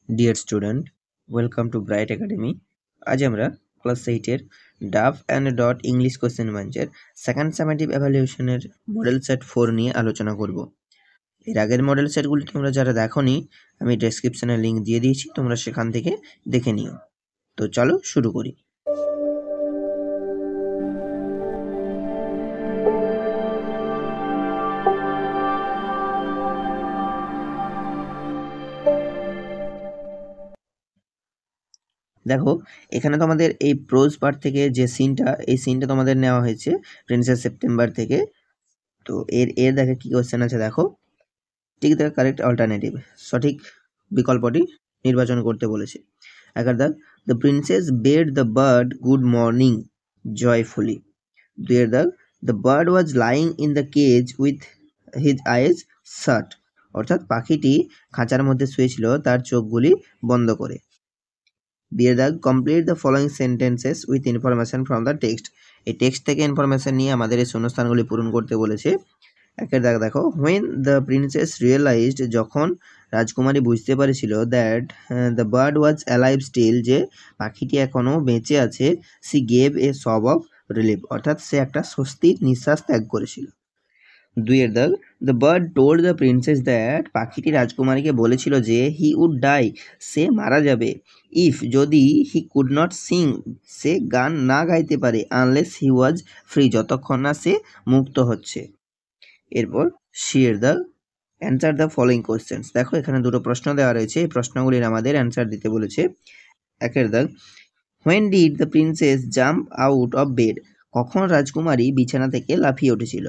Deer student, welcome to bright academy. আজ আমরা class 8-এর dove and dot English question ব্যাংকের second summative evaluation model set 4 নিয়ে আলোচনা করব। এর আগের মডেল সেটগুলি তোমরা যারা দেখোনি, আমি ডেসক্রিপশনে লিঙ্ক দিয়ে দিয়েছি, তোমরা সেখান থেকে দেখে নিও। তো চলো শুরু করি। দেখো, এখানে তোমাদের এই প্রোজ পার্ট থেকে যে সিনটা, এই সিনটা তোমাদের নেওয়া হয়েছে প্রিন্সেস সেপ্টেম্বর থেকে। তো এর দেখে কি কোশ্চেন আছে দেখো। টিক দ্য কারেক্ট অল্টারনেটিভ, সঠিক বিকল্পটি নির্বাচন করতে বলেছে। একার দাগ, the princess bade the bird good morning joyfully. দুইয়ের দাগ, the bird was lying in the cage with his eyes shut, অর্থাৎ পাখিটি খাঁচার মধ্যে শুয়েছিল তার চোখগুলি বন্ধ করে। বিয়ের দাগ, complete the following sentences with information from the text. এই টেক্সট থেকে ইনফরমেশন নিয়ে আমাদের এই শূন্যস্থানগুলি পূরণ করতে বলেছে। একের দাগ দেখো, হোয়েন দ্য প্রিন্সেস রিয়েলাইজড, যখন রাজকুমারী বুঝতে পারেছিল, that the bird was alive still, যে পাখিটি এখনও বেঁচে আছে, সি গেভ এ সব অফ রিলিফ, অর্থাৎ সে একটা স্বস্তির নিঃশ্বাস ত্যাগ করেছিল। দুইয়ের দাগ, the bird told the princess that, পাখিটি রাজকুমারীকে বলেছিল যে হি উড ডাই, সে মারা যাবে, ইফ, যদি, হি কুড নট সিং, সে গান না গাইতে পারে, আনলেস হি ওয়াজ ফ্রি, যতক্ষণ না সে মুক্ত হচ্ছে। এরপর শিয়ের দাগ, অ্যান্সার দ্য ফলোয়িং কোয়েশ্চেন্স। দেখো, এখানে দুটো প্রশ্ন দেওয়া রয়েছে, এই প্রশ্নগুলির আমাদের অ্যান্সার দিতে বলেছে। একের দাগ, when did the princess jump out of bed, কখন রাজকুমারী বিছানা থেকে লাফিয়ে উঠেছিল।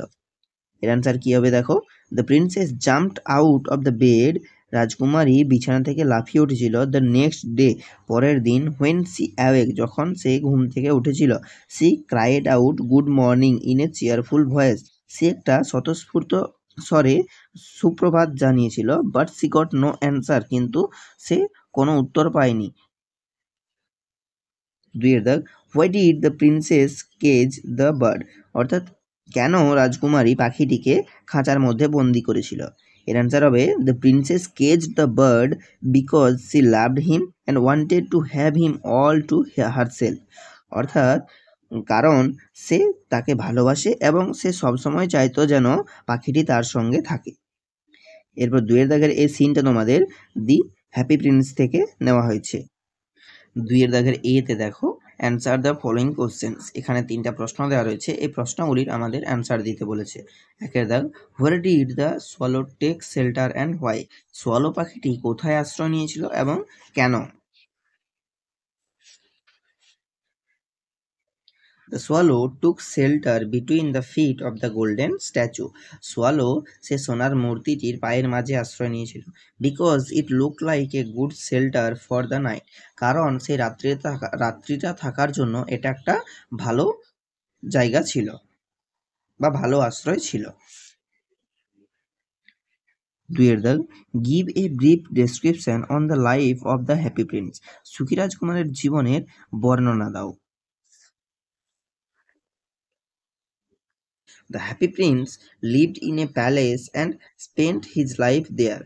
এর অ্যান্সার কি হবে দেখো, the princess jumped out of the bed, রাজকুমারী বিছানা থেকে লাফিয়ে উঠেছিল, দ্য নেক্সট ডে, পরের দিন, হোয়েন সি অ্যাওয়েক, যখন সে ঘুম থেকে উঠেছিল, she cried out good morning in a cheerful voice, সে একটা স্বতঃস্ফূর্ত স্বরে সুপ্রভাত জানিয়েছিল, but she got no answer, কিন্তু সে কোনো উত্তর পায়নি। দুইয়ের দাগ, why did the princess cage the bird, অর্থাৎ কেন রাজকুমারী পাখিটিকে খাঁচার মধ্যে বন্দি করেছিল। এর অ্যান্সার হবে, the princess cage the bird because she loved him and wanted to have him all to herself, অর্থাৎ কারণ সে তাকে ভালোবাসে এবং সে সবসময় চাইতো যেন পাখিটি তার সঙ্গে থাকে। এরপর দুইয়ের দাগের এই সিনটা তোমাদের দি হ্যাপি প্রিন্স থেকে নেওয়া হয়েছে। দুইয়ের দাগের এতে দেখো, অ্যান্সার দ্য ফলোয়িং কোশ্চেন্স, এখানে তিনটা প্রশ্ন দেওয়া রয়েছে, এই প্রশ্নগুলির আমাদের অ্যান্সার দিতে বলেছে। একের দাগ, where did the swallow take shelter and why, swallow পাখিটি কোথায় আশ্রয় নিয়েছিল এবং কেন। The swallow took shelter between the feet of the golden statue, swallow সে সোনার মূর্তিটির পায়ের মাঝে আশ্রয় নিয়েছিল, because it look like a good shelter for the night, কারণ সেই রাত্রিটা থাকার জন্য এটা একটা ভালো জায়গা ছিল বা ভালো আশ্রয় ছিল। দুইয়ের দাগ, give a brief description on the life of the happy Prince, সুখী রাজকুমারের জীবনের বর্ণনা দাও। The happy prince lived in a palace and spent his life there.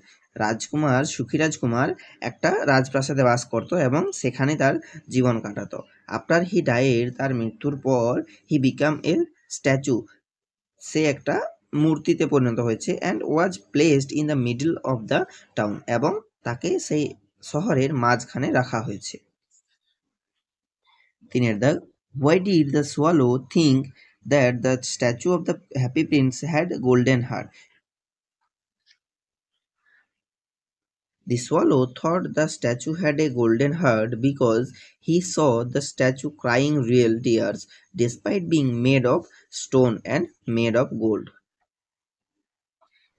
সুখী রাজকুমার একটা রাজপ্রাসাদে বাস করত এবং সেখানে তার জীবন কাটাতো। আফটার হি ডাইড, তার মৃত্যুর পর, হি বিকাম এ স্ট্যাচু, সে একটা মূর্তিতে পরিণত হয়েছে, and was placed in the middle of the town, এবং তাকে সেই শহরের মাঝখানে রাখা হয়েছে। তিনের দাগ, why did the swallow think that the statue of the happy prince had golden hair. The swallow thought the statue had a golden heart because he saw the statue crying real tears despite being made of stone and made of gold.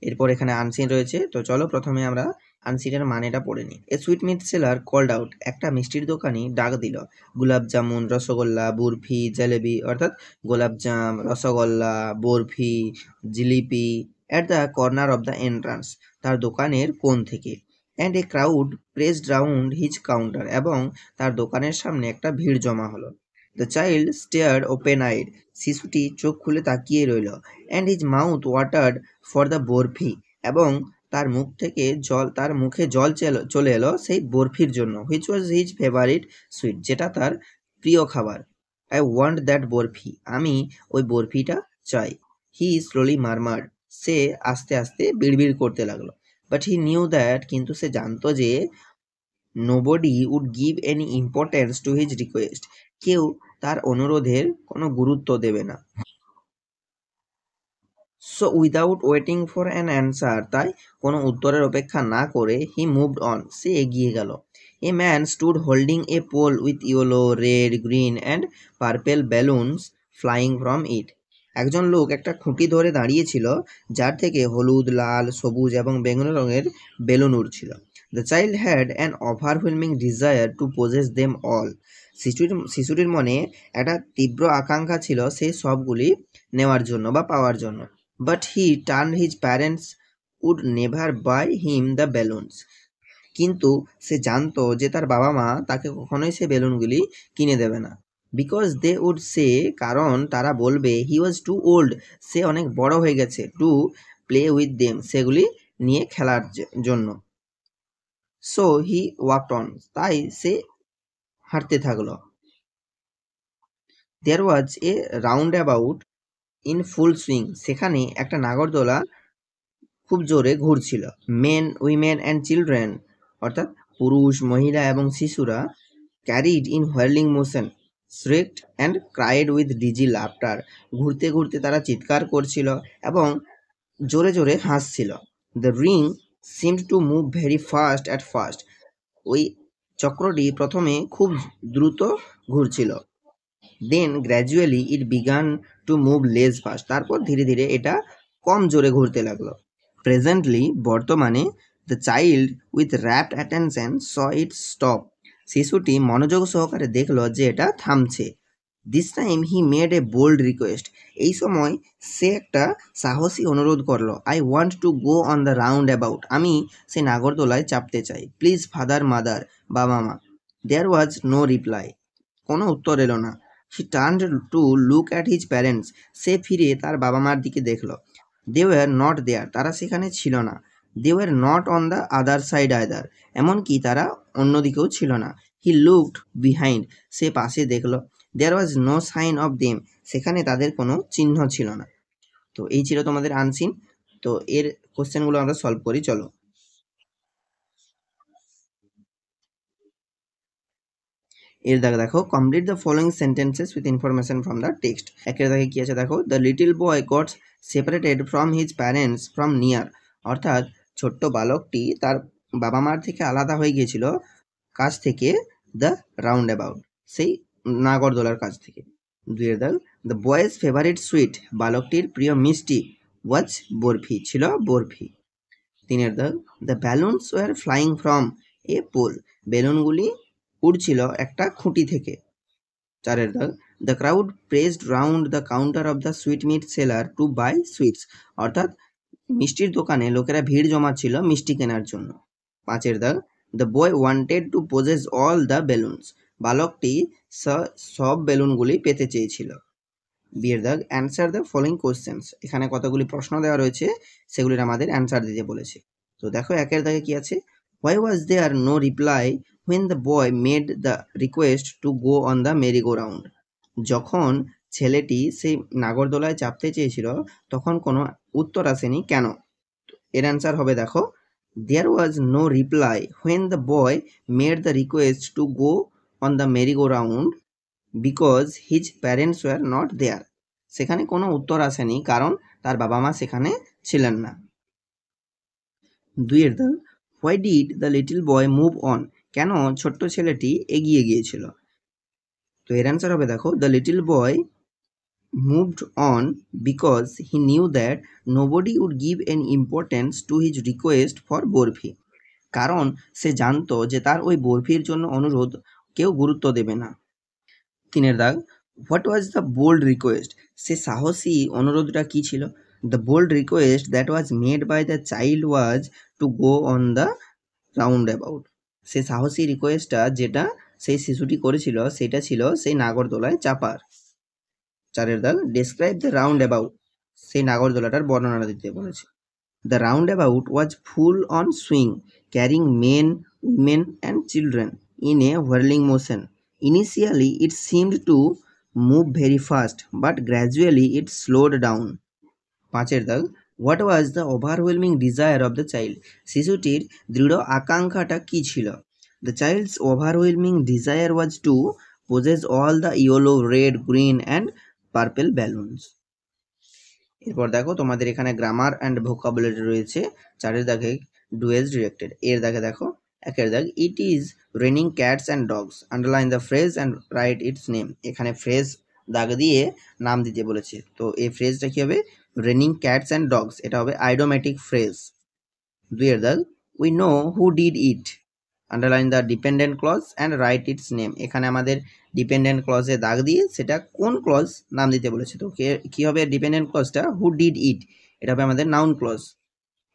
এরপর এখানে unseen রয়েছে, তো চলো প্রথমে আমরা আনসিনের মানেটা পড়ে নিই। এ সুইটমিট সেলার কল্ড আউট, একটা মিষ্টির দোকানি ডাক দিল, গোলাপ জামুন, রসগোল্লা, বরফি, জলেবি, অর্থাৎ গোলাপজাম, রসগোল্লা, বরফি, জিলিপি, at the corner of the entrance, তার দোকানের কোণ থেকে, and a crowd pressed round his counter, এবং তার দোকানের সামনে একটা ভিড় জমা হলো। The child stared open eyed, শিশুটি চোখ খুলে তাকিয়ে রইল, and his mouth watered for the barfi, এবং তার মুখে জল চলে এলো সেই বরফির জন্য, which was his favourite sweet, যেটা তার প্রিয় খাবার। আই ওয়ান্ট দ্যাট বরফি, আমি ওই বরফিটা চাই। হি স্লোলি মারমার্ড, সে আস্তে আস্তে বিড়বিড় করতে লাগলো। বাট হি নিউ দ্যাট, কিন্তু সে জানতো যে nobody would give any importance to his request, কেউ তার অনুরোধের কোনো গুরুত্ব দেবে না। So without waiting for an answer, তাই কোনো উত্তরের অপেক্ষা না করে হি মুভড অন, সে এগিয়ে গেল। A man stood holding a pole with yellow, red, green and purple balloons flying from it. একজন লোক একটা খুঁটি ধরে দাঁড়িয়েছিল, যার থেকে হলুদ, লাল, সবুজ এবং বেগুনি রঙের বেলুন উড়ছিল। The child had an overwhelming desire to possess them all. শিশুটির মনে একটা তীব্র আকাঙ্ক্ষা ছিল সেই সবগুলি নেওয়ার জন্য বা পাওয়ার জন্য। But he turned his parents would never buy him the balloons. কিন্তু সে জানতো যে তার বাবা মা তাকে কখনোই সে বেলুনগুলি কিনে দেবে না। বিকজ দে উড সে, কারণ তারা বলবে হি ওয়াজ টু ওল্ড, সে অনেক বড় হয়ে গেছে, টু প্লে উইথ দেম, সেগুলি নিয়ে খেলার জন্য। সো হি ওয়াকড অন, তাই সে হাঁটতে থাকলো। There was a roundabout in full swing, সেখানে একটা নাগরদোলা খুব জোরে ঘুরছিল। মেন, উইমেন অ্যান্ড চিলড্রেন, অর্থাৎ পুরুষ, মহিলা এবং শিশুরা, carried in whirling motion, shrieked and cried with dizzy laughter, ঘুরতে ঘুরতে তারা চিৎকার করছিল এবং জোরে জোরে হাসছিল। The ring seemed to move very fast at first, ওই চক্রটি প্রথমে খুব দ্রুত ঘুরছিল। Then gradually it began to move less fast, তারপর ধীরে ধীরে এটা কম জোরে ঘুরতে লাগলো। প্রেজেন্টলি, বর্তমানে, the child with rapt attention saw it stop, শিশুটি মনোযোগ সহকারে দেখলো যে এটা থামছে। This time he made a bold request, এই সময় সে একটা সাহসী অনুরোধ করলো। I want to go on the roundabout, আমি সে নাগরদোলায় চাপতে চাই। প্লিজ ফাদার, মাদার, বাবা মা। দেয়ার ওয়াজ নো রিপ্লাই, কোনো উত্তর এলো না। He turned to look at his parents, সে ফিরে তার বাবা মার দিকে দেখলো। দে ওয়ার নট দেয়ার, তারা সেখানে ছিল না। They were not on the other side either, এমনকি তারা অন্যদিকেও ছিল না। হি লুকড বিহাইন্ড, সে পাশে দেখলো। There was no sign of them, সেখানে তাদের কোনো চিহ্ন ছিল না। তো এই ছিল তোমাদের আনসিন। তো এর কোশ্চেনগুলো আমরা সলভ করি, চলো। এর দাগে দেখো, complete the following sentences with information from the text. একের দাগে কি আছে দেখো, the little boy got separated from his parents from near, অর্থাৎ ছোট্ট বালকটি তার বাবা মার থেকে আলাদা হয়ে গিয়েছিল কাছ থেকে, দ্য রাউন্ড অ্যাবাউট, সেই নাগরদোলার কাছ থেকে। দুইয়ের দাগ, দ্য বয়েজ ফেভারিট সুইট, বালকটির প্রিয় মিষ্টি, ওয়াজ বরফি, ছিল বরফি। তিনের দাগ, the balloons were flying from a pole, বেলুনগুলি উড়ছিল একটা খুঁটি থেকে। চারের দাগ, the crowd pressed round the counter of the sweetmeat seller to buy sweets, অর্থাৎ মিষ্টির দোকানে লোকেরা ভিড় জমাচ্ছিল মিষ্টি কেনার জন্য। পাঁচের দাগ, the boy wanted to possess all the balloons, বালকটি সব বেলুনগুলি পেতে চেয়েছিল। বিয়ের দাগ, অ্যান্সার দ্য ফলোইং কোশ্চেন্স, এখানে কতগুলি প্রশ্ন দেওয়া রয়েছে, সেগুলির আমাদের অ্যান্সার দিতে বলেছে। তো দেখো একের দাগে কি আছে, why was there no reply when the boy made the request to go on the merry go round, যখন ছেলেটি সেই নাগরদোলায় চাপতে চেয়েছিল তখন কোনো উত্তর আসেনি, কেন? এর অ্যান্সার হবে দেখো, there was no reply when the boy made the request to go on the merry go round because his parents were not there, সেখানে কোনো উত্তর আসেনি কারণ তার বাবা মা সেখানে ছিলেন না। দুইয়ের দাগ, why did the little boy move on, কেন ছোট্ট ছেলেটি এগিয়ে গিয়েছিল? তো এর অ্যান্সার হবে দেখো, the little boy moved on because he knew that nobody would give an importance to his request for barfi, কারণ সে জানতো যে তার ওই বরফির জন্য অনুরোধ কেউ গুরুত্ব দেবে না। তিনের দাগ, what was the bold request, সে সাহসী অনুরোধটা কী ছিল? The bold request that was made by the child was to go on the roundabout, সে সাহসী রিকোয়েস্টটা যেটা সেই শিশুটি করেছিল সেটা ছিল সেই নাগরদোলায় চাপার। চারের দাগ, ডেসক্রাইব দ্য রাউন্ড অ্যাবাউট, সেই নাগরদোলাটার বর্ণনা দিতে বলেছে। The roundabout was full on swing, carrying men, women, and children in a whirling motion. Initially, it seemed to move very fast, but gradually it slowed down. পাঁচের দাগ, what was the overwhelming desire of the child, শিশুটির দৃঢ় আকাঙ্ক্ষাটা কী ছিল? The child's overwhelming desire was to possess all the yellow, red, green and purple balloons. এরপর দেখো তোমাদের এখানে গ্রামার অ্যান্ড ভোকাবুলারি রয়েছে। চারের দাগে ডু এজ ডিরেক্টেড। এর দাগে দেখো একের দাগ, it is raining cats and dogs, underline the phrase and write its name. এখানে ফ্রেজ দাগ দিয়ে নাম দিতে বলেছে, তো এই ফ্রেজটা কী হবে? রেনিং ক্যাটস অ্যান্ড ডগস, এটা হবে আইডোমেটিক ফ্রেজ। দুইয়ের দাগ, we know who did it, underline the dependent clause and write its name. এখানে আমাদের ডিপেন্ডেন্ট ক্লজে দাগ দিয়ে সেটা কোন ক্লজ নাম দিতে বলেছে, তো কী হবে ডিপেন্ডেন্ট ক্লজটা? হু ডিড ইট, এটা হবে আমাদের নাউন ক্লজ।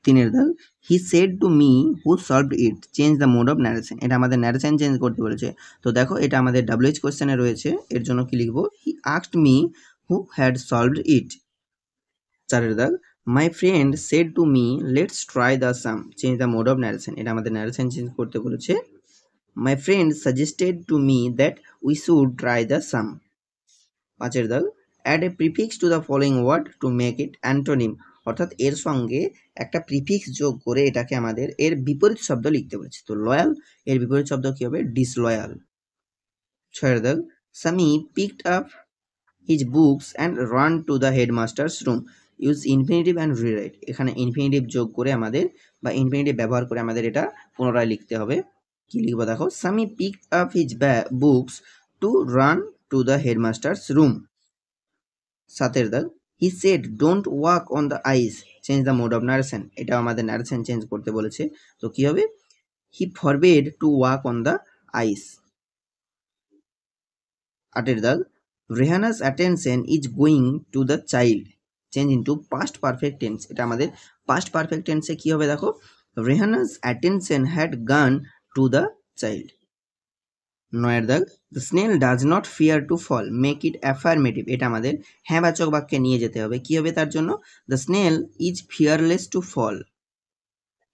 তিনের দাগ, he said to me who solved it, change the mode of narration. এটা আমাদের ন্যারেশন চেঞ্জ করতে বলেছে, তো দেখো এটা আমাদের WH কোয়েশ্চেনে রয়েছে, এর জন্য কি লিখবো? He asked me who had solved it. চারের দাগ, my friend said to me let's try the sum, change the mode of narration. এটা আমাদের ন্যারেশন চেঞ্জ করতে বলেছে। My friend suggested to me that we should try the sum. পাঁচের দাগ, add a prefix to the following word to make it antonym, অর্থাৎ এর সঙ্গে একটা প্রিফিক্স যোগ করে এটাকে আমাদের এর বিপরীত শব্দ লিখতে বলেছে। তো লয়াল এর বিপরীত শব্দ কী হবে? ডিসলয়াল। ছয়ের দাগ, Sammy picked up his books and ran to the headmaster's room, use infinitive and rewrite. এখানে ইনফিনিটিভ যোগ করে আমাদের বা ইনফিনিটিভ ব্যবহার করে আমাদের এটা পুনরায় লিখতে হবে। কি লিখবো দেখো, Sami picked up his books to run to the headmaster's room. সাতের দাগ, he said don't walk on the ice, change the mode of narration. এটা আমাদের ন্যারেশন চেঞ্জ করতে বলেছে, তো কি হবে? He forbade to walk on the ice. আটের দাগ, Rehana's attention is going to the child, change into past perfect tense. এটা আমাদের পাস্ট পারফেক্ট টেন্সে কী হবে দেখো, রেহানাস অ্যাটেনশন হ্যাড গান টু দ্য চাইল্ড। নয়ের দাগ, the snail does not fear to fall, make it affirmative. এটা আমাদের হ্যাঁবাচক বাক্যে নিয়ে যেতে হবে। কী হবে তার জন্য? The snail is fearless to fall.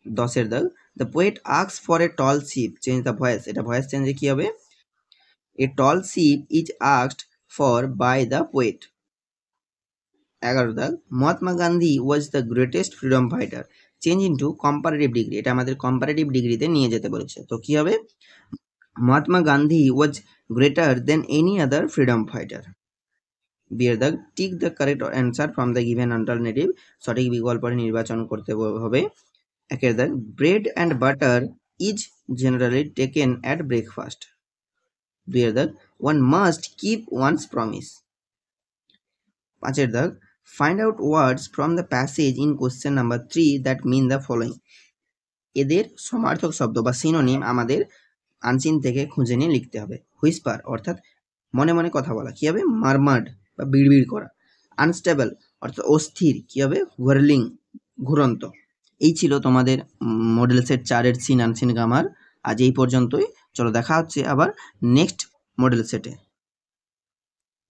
দশের দাগ, the poet asks for a tall ship, change the voice. এটা ভয়েস চেঞ্জে কী হবে? A tall ship is asked for by the poet. 11 দাগ, Mahatma Gandhi was the greatest freedom fighter, change into comparative degree. এটা আমাদের comparative ডিগ্রিতে নিয়ে যেতে বলেছে, তো কী হবে? Mahatma Gandhi was greater than any other freedom fighter. বিয়ের দাগ, tick the correct answer from the given alternative, সঠিক বিকল্পটি নির্বাচন করতে হবে। একের দাগ, bread and butter is generally taken at breakfast. দুইয়ের দাগ, one must keep one's promise. পাঁচের দাগ, find out words from the passage in question number 3 that mean the following. এদের সমার্থক শব্দ বা সিনোনিম আমাদের আনসিন থেকে খুঁজে নিয়ে লিখতে হবে। হুইসপার অর্থাৎ মনে মনে কথা বলা, কী হবে? মারমাড বা বিড়বিড় করা। আনস্টেবল অর্থাৎ অস্থির, কী হবে? হোয়ারলিং, ঘুরন্ত। এই ছিল তোমাদের মডেল সেট 4-এর সিন আনসিন গ্রামার। আজ এই পর্যন্তই। চলো দেখা হচ্ছে আবার নেক্সট মডেল সেটে।